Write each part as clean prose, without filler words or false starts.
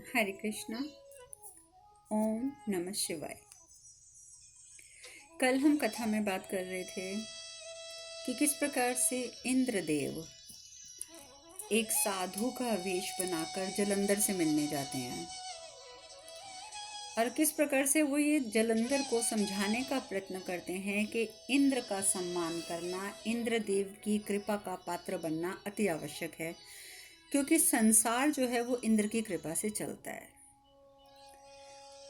हरे कृष्णा। ओम नमः शिवाय। कल हम कथा में बात कर रहे थे कि किस प्रकार से इंद्रदेव एक साधु का वेश बनाकर जलंधर से मिलने जाते हैं और किस प्रकार से वो ये जलंधर को समझाने का प्रयत्न करते हैं कि इंद्र का सम्मान करना, इंद्रदेव की कृपा का पात्र बनना अति आवश्यक है, क्योंकि संसार जो है वो इंद्र की कृपा से चलता है।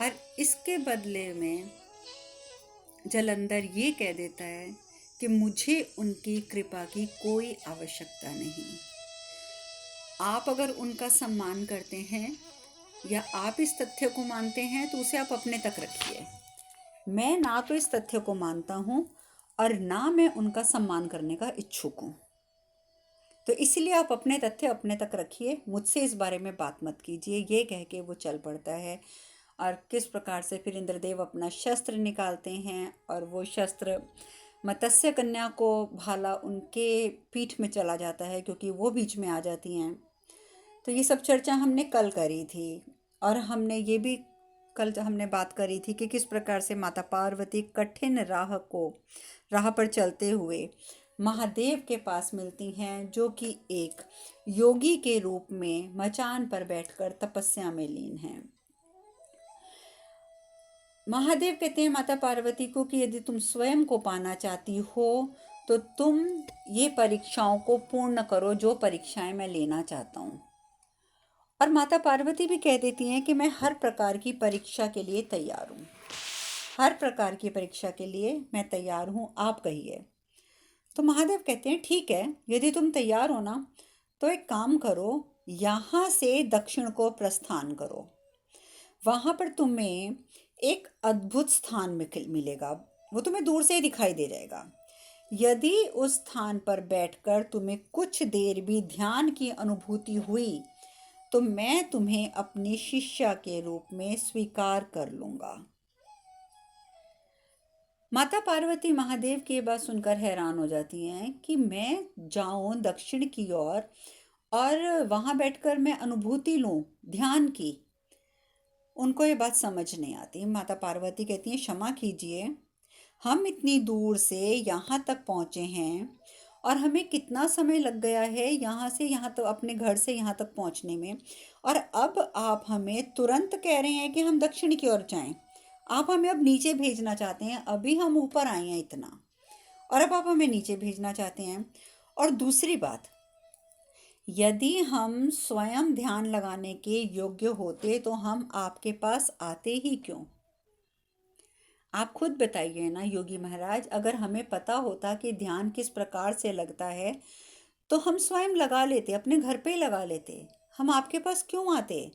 और इसके बदले में जलंधर ये कह देता है कि मुझे उनकी कृपा की कोई आवश्यकता नहीं। आप अगर उनका सम्मान करते हैं या आप इस तथ्य को मानते हैं तो उसे आप अपने तक रखिए। मैं ना तो इस तथ्य को मानता हूँ और ना मैं उनका सम्मान करने का इच्छुक हूँ, तो इसलिए आप अपने तथ्य अपने तक रखिए, मुझसे इस बारे में बात मत कीजिए। ये कह के वो चल पड़ता है। और किस प्रकार से फिर इंद्रदेव अपना शस्त्र निकालते हैं और वो शस्त्र मत्स्य कन्या को भाला उनके पीठ में चला जाता है, क्योंकि वो बीच में आ जाती हैं। तो ये सब चर्चा हमने कल करी थी। और हमने ये भी कल हमने बात करी थी कि किस प्रकार से माता पार्वती कठिन राह पर चलते हुए महादेव के पास मिलती हैं, जो कि एक योगी के रूप में मचान पर बैठकर तपस्या में लीन हैं। महादेव कहते हैं माता पार्वती को कि यदि तुम स्वयं को पाना चाहती हो तो तुम ये परीक्षाओं को पूर्ण करो, जो परीक्षाएं मैं लेना चाहता हूँ। और माता पार्वती भी कह देती हैं कि मैं हर प्रकार की परीक्षा के लिए तैयार हूँ, हर प्रकार की परीक्षा के लिए मैं तैयार हूँ, आप कहिए। तो महादेव कहते हैं ठीक है, यदि तुम तैयार हो ना तो एक काम करो, यहाँ से दक्षिण को प्रस्थान करो। वहां पर तुम्हें एक अद्भुत स्थान मिलेगा, वो तुम्हें दूर से ही दिखाई दे जाएगा। यदि उस स्थान पर बैठकर तुम्हें कुछ देर भी ध्यान की अनुभूति हुई तो मैं तुम्हें अपनी शिष्या के रूप में स्वीकार कर लूंगा। माता पार्वती महादेव की बात सुनकर हैरान हो जाती हैं कि मैं जाऊं दक्षिण की ओर और वहां बैठकर मैं अनुभूति लूं ध्यान की। उनको ये बात समझ नहीं आती। माता पार्वती कहती हैं क्षमा कीजिए, हम इतनी दूर से यहाँ तक पहुँचे हैं और हमें कितना समय लग गया है यहाँ से यहाँ तो अपने घर से यहाँ तक पहुँचने में, और अब आप हमें तुरंत कह रहे हैं कि हम दक्षिण की ओर जाएं। आप हमें अब नीचे भेजना चाहते हैं, अभी हम ऊपर आए हैं इतना, और अब आप हमें नीचे भेजना चाहते हैं। और दूसरी बात, यदि हम स्वयं ध्यान लगाने के योग्य होते तो हम आपके पास आते ही क्यों? आप खुद बताइए ना योगी महाराज, अगर हमें पता होता कि ध्यान किस प्रकार से लगता है तो हम स्वयं लगा लेते, अपने घर पे ही लगा लेते। हम आपके पास क्यों आते?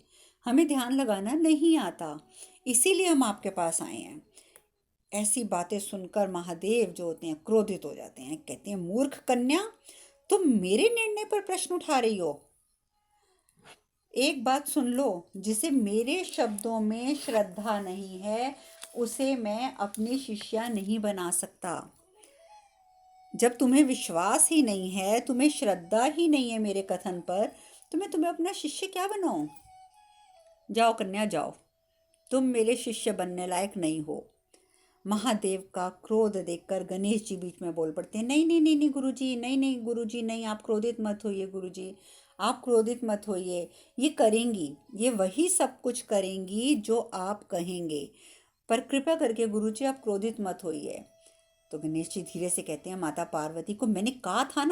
हमें ध्यान लगाना नहीं आता, इसीलिए हम आपके पास आए हैं। ऐसी बातें सुनकर महादेव जो होते हैं क्रोधित हो जाते हैं, कहते हैं मूर्ख कन्या, तुम मेरे निर्णय पर प्रश्न उठा रही हो। एक बात सुन लो, जिसे मेरे शब्दों में श्रद्धा नहीं है उसे मैं अपनी शिष्या नहीं बना सकता। जब तुम्हें विश्वास ही नहीं है, तुम्हें श्रद्धा ही नहीं है मेरे कथन पर, तो मैं तुम्हें अपना शिष्य क्या बनाऊं? जाओ कन्या जाओ, तुम मेरे शिष्य बनने लायक नहीं हो। महादेव का क्रोध देखकर गणेश जी बीच में बोल पड़ते हैं, नहीं नहीं नहीं नहीं गुरुजी, नहीं नहीं गुरुजी, नहीं, आप क्रोधित मत होइए गुरुजी, आप क्रोधित मत होइए। ये करेंगी, ये वही सब कुछ करेंगी जो आप कहेंगे, पर कृपा करके गुरुजी आप क्रोधित मत होइए। तो गणेश जी धीरे से कहते हैं माता पार्वती को, मैंने कहा था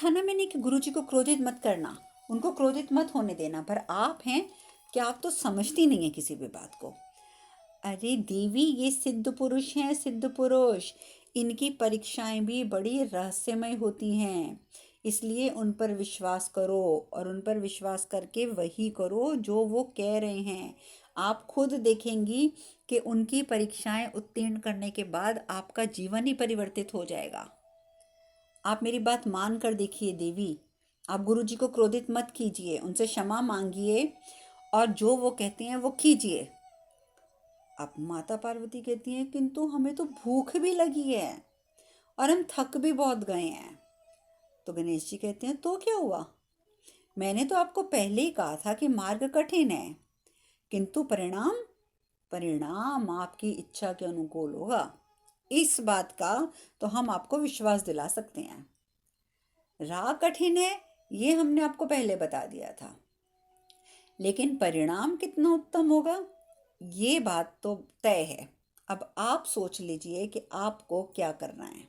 ना मैंने कि गुरुजी को क्रोधित मत करना, उनको क्रोधित मत होने देना, पर आप हैं कि आप तो समझती नहीं है किसी भी बात को। अरे देवी, ये सिद्ध पुरुष हैं, सिद्ध पुरुष, इनकी परीक्षाएं भी बड़ी रहस्यमय होती हैं, इसलिए उन पर विश्वास करो और उन पर विश्वास करके वही करो जो वो कह रहे हैं। आप खुद देखेंगी कि उनकी परीक्षाएं उत्तीर्ण करने के बाद आपका जीवन ही परिवर्तित हो जाएगा। आप मेरी बात मान कर देखिए देवी, आप गुरुजी को क्रोधित मत कीजिए, उनसे क्षमा मांगिए और जो वो कहते हैं वो कीजिए। अब माता पार्वती कहती हैं किंतु हमें तो भूख भी लगी है और हम थक भी बहुत गए हैं। तो गणेश जी कहते हैं तो क्या हुआ, मैंने तो आपको पहले ही कहा था कि मार्ग कठिन है, किंतु परिणाम परिणाम आपकी इच्छा के अनुकूल होगा। इस बात का तो हम आपको विश्वास दिला सकते हैं। राह कठिन है, ये हमने आपको पहले बता दिया था, लेकिन परिणाम कितना उत्तम होगा ये बात तो तय है। अब आप सोच लीजिए कि आपको क्या करना है।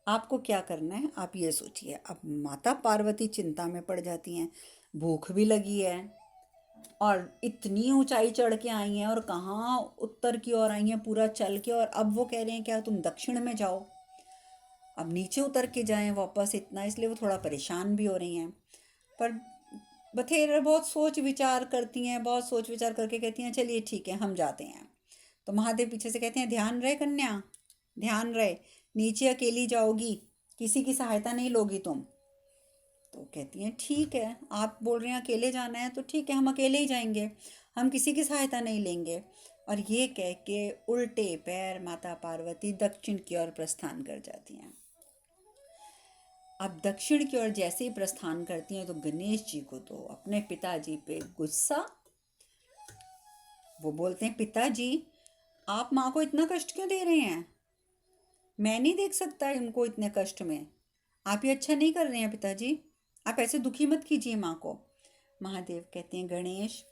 आपको क्या करना है आप ये सोचिए। अब माता पार्वती चिंता में पड़ जाती हैं, भूख भी लगी है और इतनी ऊंचाई चढ़ के आई हैं और कहाँ उत्तर की ओर आई हैं पूरा चल के, और अब वो कह रहे हैं क्या तुम दक्षिण में जाओ, अब नीचे उतर के जाएं वापस इतना, इसलिए वो थोड़ा परेशान भी हो रही हैं। पर बथेरे बहुत सोच विचार करती हैं, बहुत सोच विचार करके कहती हैं चलिए ठीक है हम जाते हैं। तो महादेव पीछे से कहते हैं ध्यान रहे कन्या, ध्यान रहे, नीचे अकेली जाओगी, किसी की सहायता नहीं लोगी तुम। तो कहती हैं ठीक है, आप बोल रहे हैं अकेले जाना है तो ठीक है हम अकेले ही जाएंगे, हम किसी की सहायता नहीं लेंगे। और ये कह के उल्टे पैर माता पार्वती दक्षिण की ओर प्रस्थान कर जाती हैं। अब दक्षिण की ओर जैसे ही प्रस्थान करती हैं तो गणेश जी को तो अपने पिताजी पे गुस्सा। वो बोलते हैं पिताजी आप माँ को इतना कष्ट क्यों दे रहे हैं, मैं नहीं देख सकता उनको इतने कष्ट में, आप ये अच्छा नहीं कर रहे हैं पिताजी, आप ऐसे दुखी मत कीजिए माँ को। महादेव कहते हैं गणेश,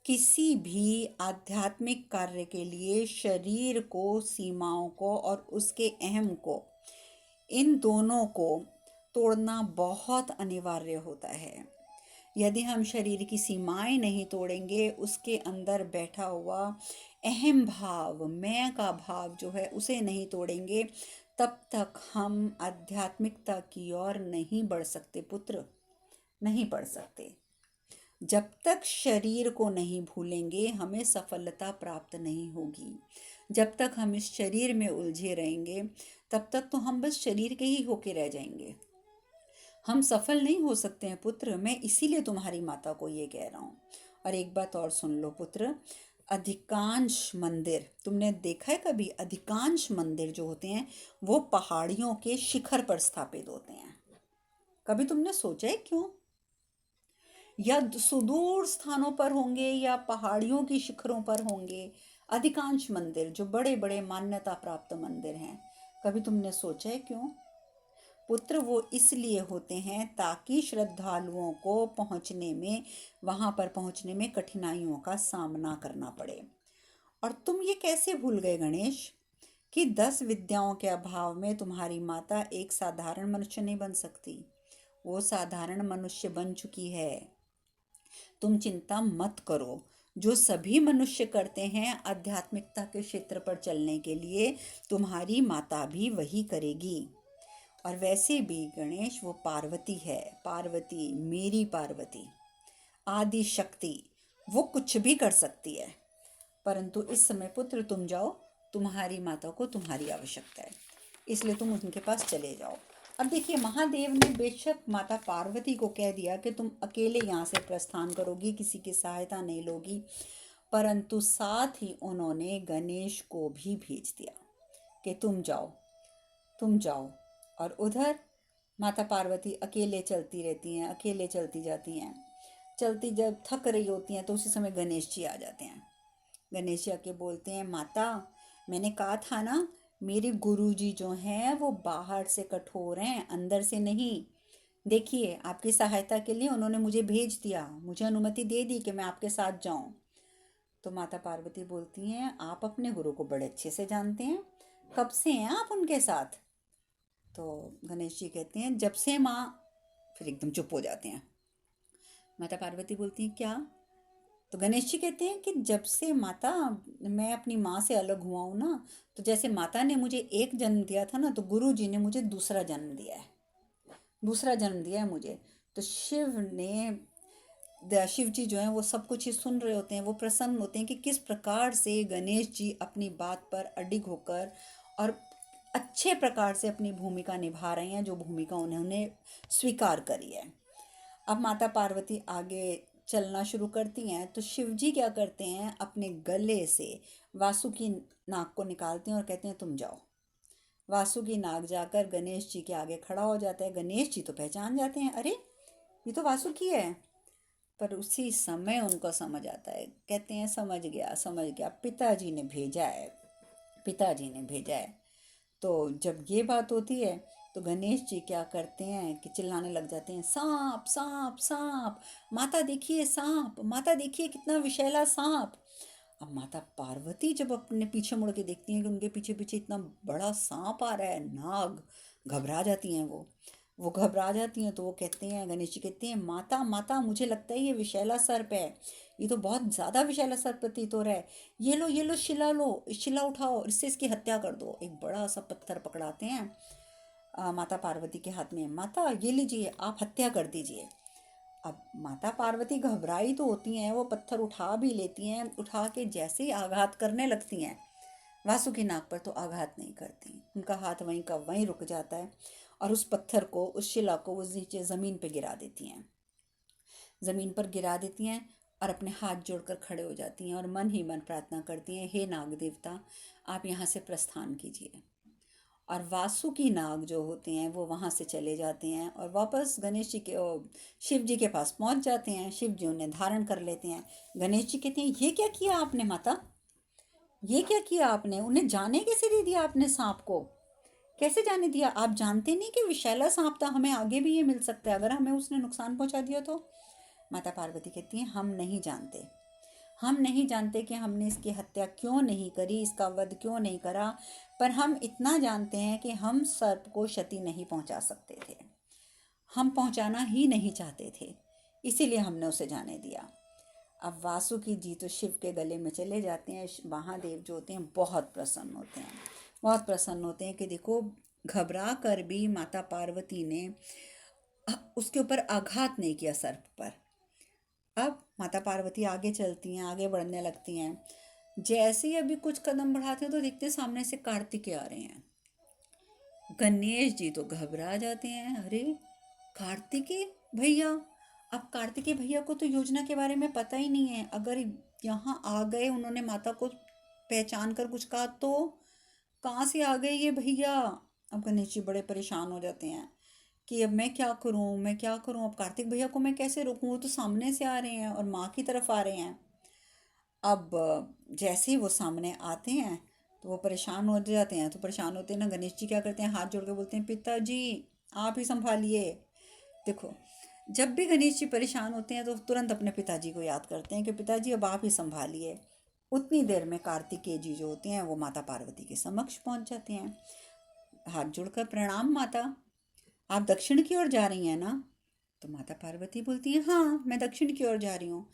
किसी भी आध्यात्मिक कार्य के लिए शरीर को, सीमाओं को और उसके अहम को, इन दोनों को तोड़ना बहुत अनिवार्य होता है। यदि हम शरीर की सीमाएं नहीं तोड़ेंगे, उसके अंदर बैठा हुआ अहम भाव, मैं का भाव जो है उसे नहीं तोड़ेंगे, तब तक हम आध्यात्मिकता की ओर नहीं बढ़ सकते पुत्र, नहीं बढ़ सकते। जब तक शरीर को नहीं भूलेंगे हमें सफलता प्राप्त नहीं होगी। जब तक हम इस शरीर में उलझे रहेंगे तब तक तो हम बस शरीर के ही होके रह जाएंगे, हम सफल नहीं हो सकते हैं पुत्र। मैं इसीलिए तुम्हारी माता को ये कह रहा हूँ। और एक बात और सुन लो पुत्र, अधिकांश मंदिर तुमने देखा है कभी, अधिकांश मंदिर जो होते हैं वो पहाड़ियों के शिखर पर स्थापित होते हैं। कभी तुमने सोचा है क्यों? या सुदूर स्थानों पर होंगे या पहाड़ियों की शिखरों पर होंगे अधिकांश मंदिर, जो बड़े बड़े मान्यता प्राप्त मंदिर हैं। कभी तुमने सोचा है क्यों? पुत्र वो इसलिए होते हैं ताकि श्रद्धालुओं को पहुंचने में, वहां पर पहुंचने में कठिनाइयों का सामना करना पड़े। और तुम ये कैसे भूल गए गणेश कि 10 विद्याओं के अभाव में तुम्हारी माता एक साधारण मनुष्य नहीं बन सकती, वो साधारण मनुष्य बन चुकी है। तुम चिंता मत करो, जो सभी मनुष्य करते हैं आध्यात्मिकता के क्षेत्र पर चलने के लिए, तुम्हारी माता भी वही करेगी। और वैसे भी गणेश वो पार्वती है, पार्वती मेरी पार्वती आदि शक्ति, वो कुछ भी कर सकती है। परंतु इस समय पुत्र तुम जाओ, तुम्हारी माता को तुम्हारी आवश्यकता है, इसलिए तुम उनके पास चले जाओ। अब देखिए महादेव ने बेशक माता पार्वती को कह दिया कि तुम अकेले यहाँ से प्रस्थान करोगी, किसी की सहायता नहीं लोगी, परंतु साथ ही उन्होंने गणेश को भी भेज दिया कि तुम जाओ, तुम जाओ। और उधर माता पार्वती अकेले चलती रहती हैं, अकेले चलती जाती हैं। चलती जब थक रही होती हैं तो उसी समय गणेश जी आ जाते हैं। गणेश जी आके बोलते हैं माता, मैंने कहा था ना मेरे गुरुजी जो हैं वो बाहर से कठोर हैं, अंदर से नहीं। देखिए आपकी सहायता के लिए उन्होंने मुझे भेज दिया, मुझे अनुमति दे दी कि मैं आपके साथ जाऊं। तो माता पार्वती बोलती हैं आप अपने गुरु को बड़े अच्छे से जानते हैं, कब से हैं आप उनके साथ? तो गणेश जी कहते हैं जब से माँ। फिर एकदम चुप हो जाते हैं। माता पार्वती बोलती हैं क्या? तो गणेश जी कहते हैं कि जब से माता मैं अपनी माँ से अलग हुआ हूँ ना, तो जैसे माता ने मुझे एक जन्म दिया था ना, तो गुरु जी ने मुझे दूसरा जन्म दिया है, दूसरा जन्म दिया है मुझे। तो शिव जी जो हैं वो सब कुछ ही सुन रहे होते हैं, वो प्रसन्न होते हैं कि किस प्रकार से गणेश जी अपनी बात पर अडिग होकर और अच्छे प्रकार से अपनी भूमिका निभा रहे हैं, जो भूमिका उन्होंने स्वीकार करी है। अब माता पार्वती आगे चलना शुरू करती हैं तो शिव जी क्या करते हैं, अपने गले से वासुकी नाग को निकालते हैं और कहते हैं तुम जाओ। वासुकी नाग जाकर गणेश जी के आगे खड़ा हो जाता है। गणेश जी तो पहचान जाते हैं, अरे ये तो वासुकी है, पर उसी समय उनको समझ आता है, कहते हैं समझ गया समझ गया, पिताजी ने भेजा है, पिताजी ने भेजा है। तो जब ये बात होती है तो गणेश जी क्या करते हैं कि चिल्लाने लग जाते हैं, सांप सांप सांप, माता देखिए सांप, माता देखिए कितना विषैला सांप। अब माता पार्वती जब अपने पीछे मुड़ के देखती हैं कि उनके पीछे पीछे इतना बड़ा सांप आ रहा है, नाग, घबरा जाती हैं वो घबरा जाती हैं। तो वो कहते हैं, गणेश जी कहते हैं, माता माता मुझे लगता है ये विषैला सर्प है, ये तो बहुत ज़्यादा विषैला सर्प प्रतीत हो रहा है, ये लो शिला लो, शिला उठाओ और इससे इसकी हत्या कर दो। एक बड़ा सा पत्थर पकड़ाते हैं माता पार्वती के हाथ में, माता ये लीजिए आप हत्या कर दीजिए। अब माता पार्वती घबराई तो होती हैं, वो पत्थर उठा भी लेती हैं, उठा के जैसे ही आघात करने लगती हैं वासुकी नाग पर, तो आघात नहीं करती, उनका हाथ वहीं का वहीं रुक जाता है और उस पत्थर को, उस शिला को वो नीचे ज़मीन पे गिरा देती हैं, ज़मीन पर गिरा देती हैं और अपने हाथ जोड़कर खड़े हो जाती हैं और मन ही मन प्रार्थना करती हैं, हे नाग देवता आप यहाँ से प्रस्थान कीजिए। और वासुकी नाग जो होते हैं वो वहाँ से चले जाते हैं और वापस गणेश जी के शिव जी के पास पहुँच जाते हैं। शिव जी उन्हें धारण कर लेते हैं। गणेश जी कहते हैं, ये क्या किया आपने माता, ये क्या किया आपने, उन्हें जाने कैसे दे दिया आपने, सांप को कैसे जाने दिया, आप जानते नहीं कि विषैला सांप था, हमें आगे भी ये मिल सकता है, अगर हमें उसने नुकसान पहुंचा दिया तो। माता पार्वती कहती हैं, हम नहीं जानते, हम नहीं जानते कि हमने इसकी हत्या क्यों नहीं करी, इसका वध क्यों नहीं करा, पर हम इतना जानते हैं कि हम सर्प को क्षति नहीं पहुंचा सकते थे, हम पहुंचाना ही नहीं चाहते थे, इसीलिए हमने उसे जाने दिया। अब वासुकी जी तो शिव के गले में चले जाते हैं। महादेव जो होते हैं बहुत प्रसन्न होते हैं, बहुत प्रसन्न होते हैं कि देखो घबरा कर भी माता पार्वती ने उसके ऊपर आघात नहीं किया सर्प पर। अब माता पार्वती आगे चलती हैं, आगे बढ़ने लगती हैं। जैसे ही अभी कुछ कदम बढ़ाते हैं तो देखते हैं सामने से कार्तिकेय आ रहे हैं। गणेश जी तो घबरा जाते हैं, अरे कार्तिकेय भैया। अब कार्तिकेय भैया को तो योजना के बारे में पता ही नहीं है, अगर यहाँ आ गए उन्होंने माता को पहचान कर कुछ कहा तो कहाँ से आ गए ये भैया। अब गणेश जी बड़े परेशान हो जाते हैं कि अब मैं क्या करूं, मैं क्या करूं, अब कार्तिक भैया को मैं कैसे रोकूं, वो तो सामने से आ रहे हैं और माँ की तरफ आ रहे हैं। अब जैसे ही वो सामने आते हैं तो वो परेशान हो जाते हैं, तो परेशान होते हैं ना, गणेश जी क्या करते हैं, हाथ जोड़ के बोलते हैं, पिताजी आप ही संभालिए। देखो जब भी गणेश जी परेशान होते हैं तो तुरंत अपने पिताजी को याद करते हैं कि पिताजी अब आप ही संभालिए। उतनी देर में कार्तिकेय जी जो होते हैं वो माता पार्वती के समक्ष पहुंच जाते हैं। हाथ जोड़कर, प्रणाम माता, आप दक्षिण की ओर जा रही हैं ना। तो माता पार्वती बोलती हैं, हाँ मैं दक्षिण की ओर जा रही हूँ।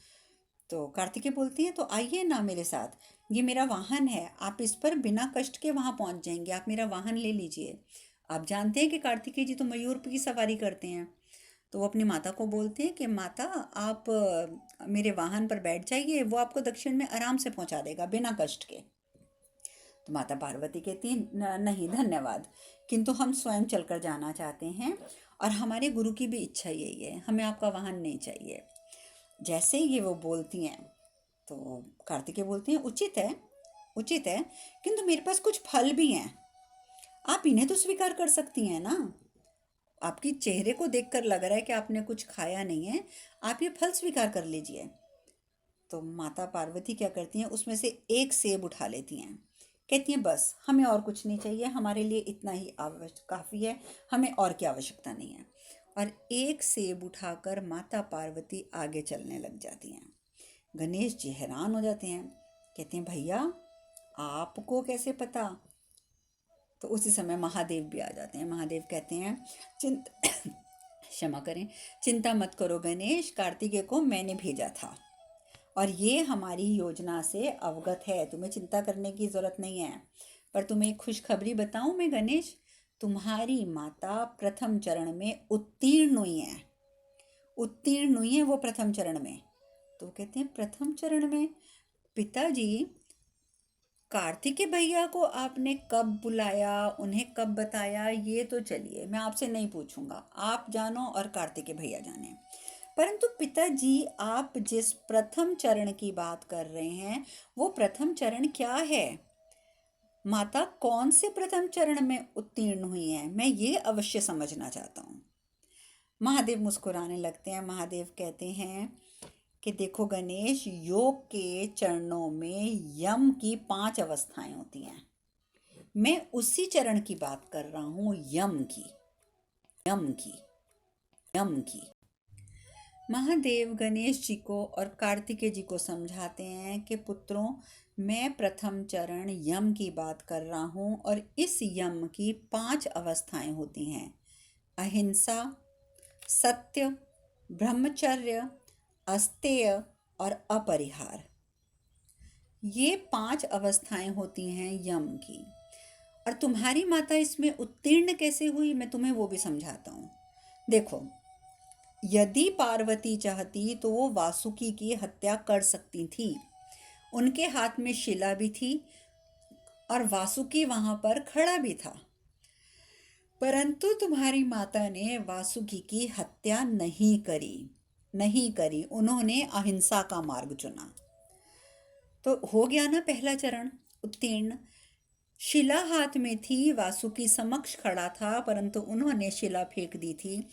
तो कार्तिकेय बोलती हैं, तो आइए ना मेरे साथ, ये मेरा वाहन है, आप इस पर बिना कष्ट के वहाँ पहुँच जाएंगे, आप मेरा वाहन ले लीजिए। आप जानते हैं कि कार्तिकेय जी तो मयूर की सवारी करते हैं। तो वो अपनी माता को बोलते हैं कि माता आप मेरे वाहन पर बैठ जाइए, वो आपको दक्षिण में आराम से पहुँचा देगा बिना कष्ट के। तो माता पार्वती कहती हैं, नहीं धन्यवाद, किंतु हम स्वयं चलकर जाना चाहते हैं और हमारे गुरु की भी इच्छा यही है, हमें आपका वाहन नहीं चाहिए। जैसे ही ये वो बोलती हैं तो कार्तिकेय बोलती हैं, उचित है, उचित है, किंतु मेरे पास कुछ फल भी हैं, आप इन्हें तो स्वीकार कर सकती हैं ना। आपकी चेहरे को देखकर लग रहा है कि आपने कुछ खाया नहीं है, आप ये फल स्वीकार कर लीजिए। तो माता पार्वती क्या करती हैं, उसमें से एक सेब उठा लेती हैं, कहती हैं बस हमें और कुछ नहीं चाहिए, हमारे लिए इतना ही आवश्यक काफ़ी है, हमें और की आवश्यकता नहीं है। और एक सेब उठाकर माता पार्वती आगे चलने लग जाती हैं। गणेश जी हैरान हो जाते हैं, कहते हैं भैया आपको कैसे पता। तो उसी समय महादेव भी आ जाते हैं। महादेव कहते हैं, चिंत क्षमा करें, चिंता मत करो गणेश, कार्तिकेय को मैंने भेजा था और ये हमारी योजना से अवगत है, तुम्हें चिंता करने की ज़रूरत नहीं है। पर तुम्हें एक खुशखबरी बताऊं मैं गणेश, तुम्हारी माता प्रथम चरण में उत्तीर्ण हुई हैं, उत्तीर्ण हुई हैं वो प्रथम चरण में। तो कहते हैं प्रथम चरण में, पिताजी कार्तिकेय भैया को आपने कब बुलाया, उन्हें कब बताया, ये तो चलिए मैं आपसे नहीं पूछूंगा, आप जानो और कार्तिकेय भैया जाने। परंतु पिताजी आप जिस प्रथम चरण की बात कर रहे हैं वो प्रथम चरण क्या है, माता कौन से प्रथम चरण में उत्तीर्ण हुई हैं, मैं ये अवश्य समझना चाहता हूँ। महादेव मुस्कुराने लगते हैं। महादेव कहते हैं कि देखो गणेश, योग के चरणों में यम की 5 अवस्थाएं होती हैं। मैं उसी चरण की बात कर रहा हूं, यम की। यम की यम की महादेव गणेश जी को और कार्तिकेय जी को समझाते हैं कि पुत्रों, मैं प्रथम चरण यम की बात कर रहा हूं और इस यम की 5 अवस्थाएं होती हैं। अहिंसा, सत्य, ब्रह्मचर्य, अस्तेय और अपरिहार। ये 5 अवस्थाएं होती हैं यम की। और तुम्हारी माता इसमें उत्तीर्ण कैसे हुई, मैं तुम्हें वो भी समझाता हूँ। देखो, यदि पार्वती चाहती तो वो वासुकी की हत्या कर सकती थी। उनके हाथ में शिला भी थी और वासुकी वहां पर खड़ा भी था। परंतु तुम्हारी माता ने वासुकी की हत्या नहीं करी। उन्होंने अहिंसा का मार्ग चुना। तो हो गया ना पहला चरण उत्तीर्ण। शिला हाथ में थी, वासुकी समक्ष खड़ा था, परंतु उन्होंने शिला फेंक दी थी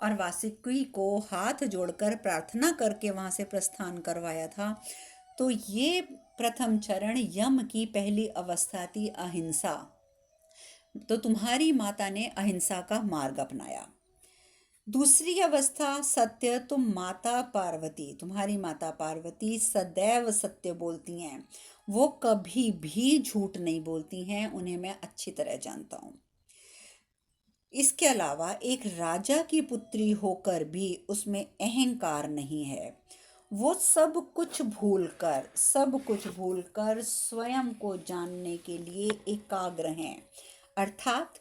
और वासुकी को हाथ जोड़कर प्रार्थना करके वहां से प्रस्थान करवाया था। तो ये प्रथम चरण यम की पहली अवस्था थी, अहिंसा। तो तुम्हारी माता ने अहिंसा का मार्ग अपनाया। दूसरी अवस्था सत्य। तुम्हारी माता पार्वती सदैव सत्य बोलती हैं। वो कभी भी झूठ नहीं बोलती हैं, उन्हें मैं अच्छी तरह जानता हूँ। इसके अलावा एक राजा की पुत्री होकर भी उसमें अहंकार नहीं है। वो सब कुछ भूलकर स्वयं को जानने के लिए एकाग्र हैं, अर्थात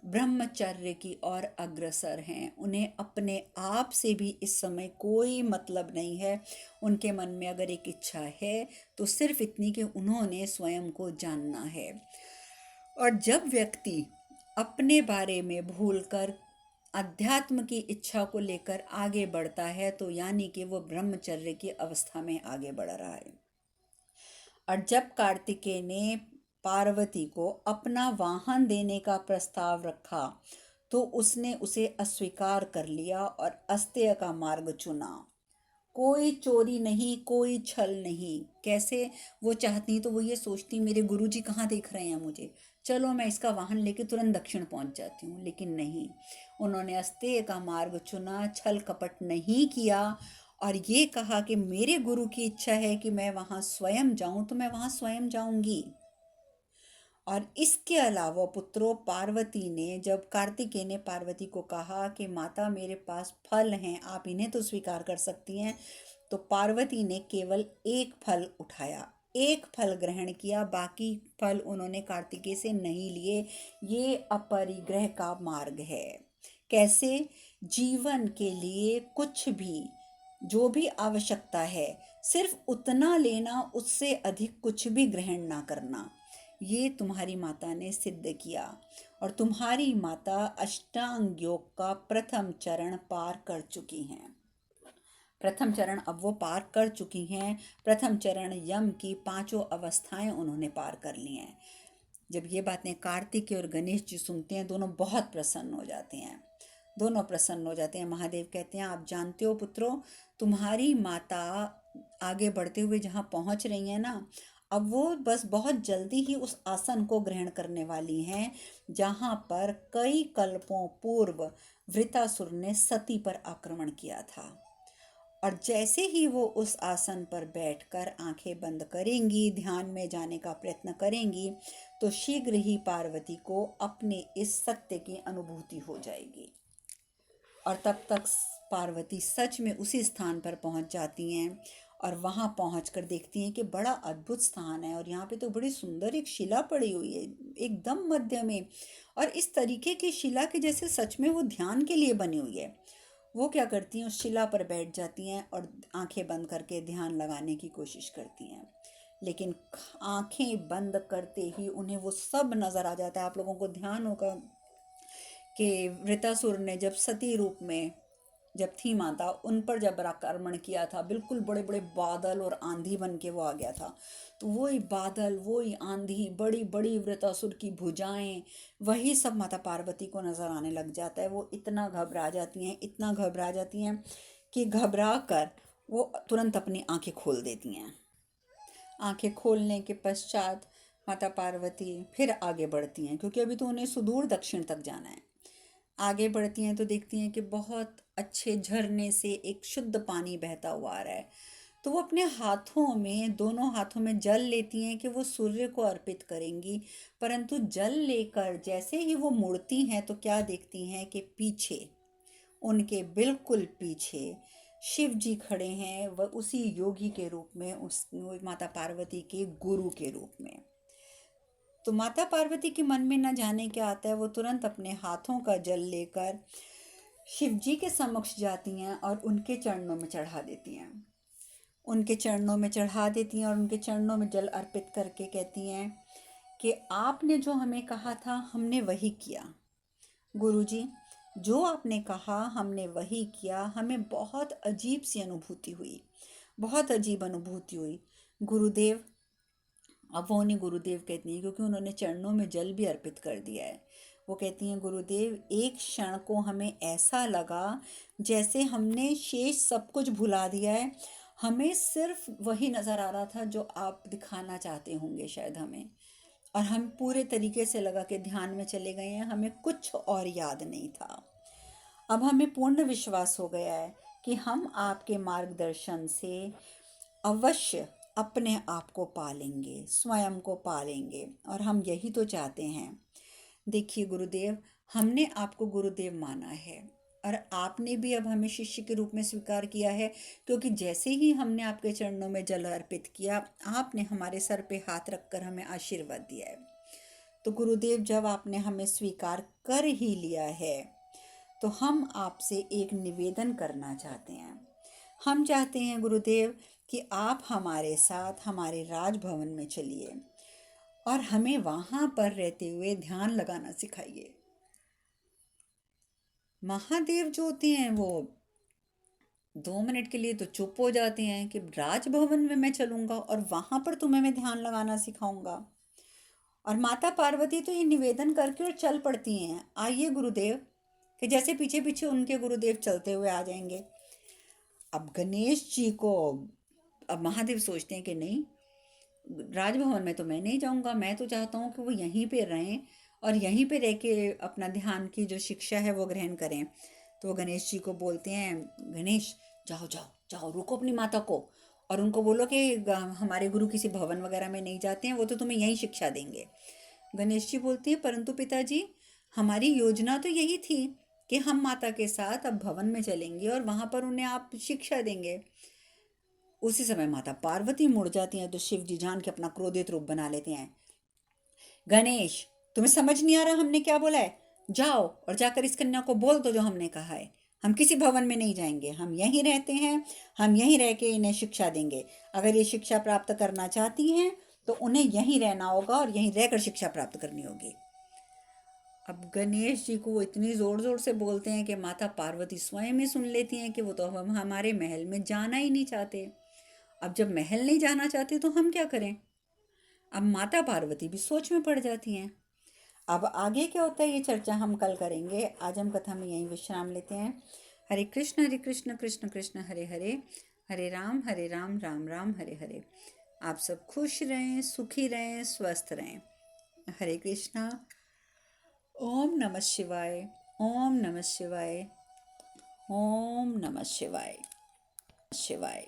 ब्रह्मचर्य की ओर अग्रसर हैं। उन्हें अपने आप से भी इस समय कोई मतलब नहीं है। उनके मन में अगर एक इच्छा है तो सिर्फ इतनी कि उन्होंने स्वयं को जानना है। और जब व्यक्ति अपने बारे में भूलकर अध्यात्म की इच्छा को लेकर आगे बढ़ता है तो यानी कि वो ब्रह्मचर्य की अवस्था में आगे बढ़ रहा है। और जब कार्तिकेय ने पार्वती को अपना वाहन देने का प्रस्ताव रखा तो उसने उसे अस्वीकार कर लिया और अस्तेय का मार्ग चुना। कोई चोरी नहीं, कोई छल नहीं। कैसे वो चाहती तो वो ये सोचती, मेरे गुरुजी कहाँ देख रहे हैं मुझे, चलो मैं इसका वाहन लेके तुरंत दक्षिण पहुंच जाती हूँ। लेकिन नहीं, उन्होंने अस्तेय का मार्ग चुना, छल कपट नहीं किया और ये कहा कि मेरे गुरु की इच्छा है कि मैं वहां स्वयं जाऊं तो मैं वहां स्वयं जाऊंगी। और इसके अलावा पुत्रों, जब कार्तिकेय ने पार्वती को कहा कि माता मेरे पास फल हैं, आप इन्हें तो स्वीकार कर सकती हैं, तो पार्वती ने केवल एक फल उठाया, एक फल ग्रहण किया, बाकी फल उन्होंने कार्तिकेय से नहीं लिए। ये अपरिग्रह का मार्ग है। कैसे? जीवन के लिए कुछ भी, जो भी आवश्यकता है, सिर्फ उतना लेना, उससे अधिक कुछ भी ग्रहण ना करना। ये तुम्हारी माता ने सिद्ध किया और तुम्हारी माता अष्टांग योग का प्रथम चरण पार कर चुकी हैं। प्रथम चरण अब वो पार कर चुकी हैं। प्रथम चरण यम की 5 अवस्थाएं उन्होंने पार कर ली हैं। जब ये बातें कार्तिकेय और गणेश जी सुनते हैं, दोनों बहुत प्रसन्न हो जाते हैं। महादेव कहते हैं, आप जानते हो पुत्रों, तुम्हारी माता आगे बढ़ते हुए जहाँ पहुँच रही हैं ना, अब वो बस बहुत जल्दी ही उस आसन को ग्रहण करने वाली हैं जहाँ पर कई कल्पों पूर्व वृतासुर ने सती पर आक्रमण किया था। और जैसे ही वो उस आसन पर बैठकर आंखें बंद करेंगी, ध्यान में जाने का प्रयत्न करेंगी, तो शीघ्र ही पार्वती को अपने इस सत्य की अनुभूति हो जाएगी। और तब तक पार्वती सच में उसी स्थान पर पहुंच जाती हैं और वहां पहुंचकर देखती हैं कि बड़ा अद्भुत स्थान है और यहाँ पे तो बड़ी सुंदर एक शिला पड़ी हुई है एकदम मध्य में, और इस तरीके की शिला के जैसे सच में वो ध्यान के लिए बनी हुई है। वो क्या करती हैं, उस शिला पर बैठ जाती हैं और आंखें बंद करके ध्यान लगाने की कोशिश करती हैं। लेकिन आंखें बंद करते ही उन्हें वो सब नजर आ जाता है। आप लोगों को ध्यान होगा कि वृतासुर ने जब सती रूप में जब थी माता, उन पर जब आक्रमण किया था, बिल्कुल बड़े बड़े बादल और आंधी बन के वो आ गया था। तो वही बादल, वही आंधी, बड़ी बड़ी वृतासुर की भुजाएं, वही सब माता पार्वती को नजर आने लग जाता है। वो इतना घबरा जाती हैं कि घबरा कर वो तुरंत अपनी आंखें खोल देती हैं। आंखें खोलने के पश्चात माता पार्वती फिर आगे बढ़ती हैं, क्योंकि अभी तो उन्हें सुदूर दक्षिण तक जाना है। आगे बढ़ती हैं तो देखती हैं कि बहुत अच्छे झरने से एक शुद्ध पानी बहता हुआ आ रहा है। तो वो अपने हाथों में, दोनों हाथों में जल लेती हैं कि वो सूर्य को अर्पित करेंगी। परंतु जल लेकर जैसे ही वो मुड़ती हैं तो क्या देखती हैं कि पीछे, उनके बिल्कुल पीछे शिव जी खड़े हैं, वह उसी योगी के रूप में, उस माता पार्वती के गुरु के रूप में। तो माता पार्वती के मन में न जाने क्या आता है, वो तुरंत अपने हाथों का जल लेकर शिव जी के समक्ष जाती हैं और उनके चरणों में चढ़ा देती हैं। उनके चरणों में चढ़ा देती हैं और उनके चरणों में जल अर्पित करके कहती हैं कि आपने जो हमें कहा था हमने वही किया। गुरुजी, जो आपने कहा हमने वही किया। हमें बहुत अजीब सी अनुभूति हुई, बहुत अजीब अनुभूति हुई गुरुदेव। अब वो उन्हें गुरुदेव कहती हैं, क्योंकि उन्होंने चरणों में जल भी अर्पित कर दिया है। वो कहती हैं, गुरुदेव, एक क्षण को हमें ऐसा लगा जैसे हमने शेष सब कुछ भुला दिया है। हमें सिर्फ वही नज़र आ रहा था जो आप दिखाना चाहते होंगे शायद हमें, और हम पूरे तरीके से लगा कि ध्यान में चले गए हैं, हमें कुछ और याद नहीं था। अब हमें पूर्ण विश्वास हो गया है कि हम आपके मार्गदर्शन से अवश्य अपने आप को पालेंगे, स्वयं को पालेंगे, और हम यही तो चाहते हैं। देखिए गुरुदेव, हमने आपको गुरुदेव माना है और आपने भी अब हमें शिष्य के रूप में स्वीकार किया है, क्योंकि जैसे ही हमने आपके चरणों में जल अर्पित किया, आपने हमारे सर पे हाथ रखकर हमें आशीर्वाद दिया है। तो गुरुदेव, जब आपने हमें स्वीकार कर ही लिया है तो हम आपसे एक निवेदन करना चाहते हैं। हम चाहते हैं गुरुदेव कि आप हमारे साथ हमारे राजभवन में चलिए और हमें वहाँ पर रहते हुए ध्यान लगाना सिखाइए। महादेव जो होते हैं वो 2 मिनट के लिए तो चुप हो जाते हैं कि राजभवन में मैं चलूँगा और वहाँ पर तुम्हें मैं ध्यान लगाना सिखाऊंगा। और माता पार्वती तो ये निवेदन करके और चल पड़ती हैं, आइए गुरुदेव, कि जैसे पीछे पीछे उनके गुरुदेव चलते हुए आ जाएंगे। अब गणेश जी को, अब महादेव सोचते हैं कि नहीं, राजभवन में तो मैं नहीं जाऊंगा, मैं तो चाहता हूँ कि वो यहीं पे रहें और यहीं पे रह के अपना ध्यान की जो शिक्षा है वो ग्रहण करें। तो वो गणेश जी को बोलते हैं, गणेश, जाओ जाओ जाओ, रुको अपनी माता को और उनको बोलो कि हमारे गुरु किसी भवन वगैरह में नहीं जाते हैं, वो तो तुम्हें यहीं शिक्षा देंगे। गणेश जी बोलते हैं, परंतु पिताजी, हमारी योजना तो यही थी कि हम माता के साथ अब भवन में चलेंगे और वहां पर उन्हें आप शिक्षा देंगे। उसी समय माता पार्वती मुड़ जाती हैं तो शिव जी जान के अपना क्रोधित रूप बना लेते हैं। गणेश, तुम्हें समझ नहीं आ रहा हमने क्या बोला है? जाओ और जाकर इस कन्या को बोल दो जो हमने कहा है। हम किसी भवन में नहीं जाएंगे, हम यहीं रहते हैं, हम यहीं रह के इन्हें शिक्षा देंगे। अगर ये शिक्षा प्राप्त करना चाहती हैं तो उन्हें यहीं रहना होगा और यहीं रहकर शिक्षा प्राप्त करनी होगी। अब गणेश जी को वो इतनी जोर जोर से बोलते हैं कि माता पार्वती स्वयं ही सुन लेती हैं कि वो तो हम हमारे महल में जाना ही नहीं चाहते। अब जब महल नहीं जाना चाहते तो हम क्या करें? अब माता पार्वती भी सोच में पड़ जाती हैं। अब आगे क्या होता है ये चर्चा हम कल करेंगे। आज हम कथा में यहीं विश्राम लेते हैं। हरे कृष्ण कृष्ण कृष्ण हरे हरे, हरे राम राम राम हरे हरे। आप सब खुश रहें, सुखी रहें, स्वस्थ रहें। हरे कृष्णा। ओम नमः शिवाय, ओम नमः शिवाय, ओम नमः शिवाय, शिवाय।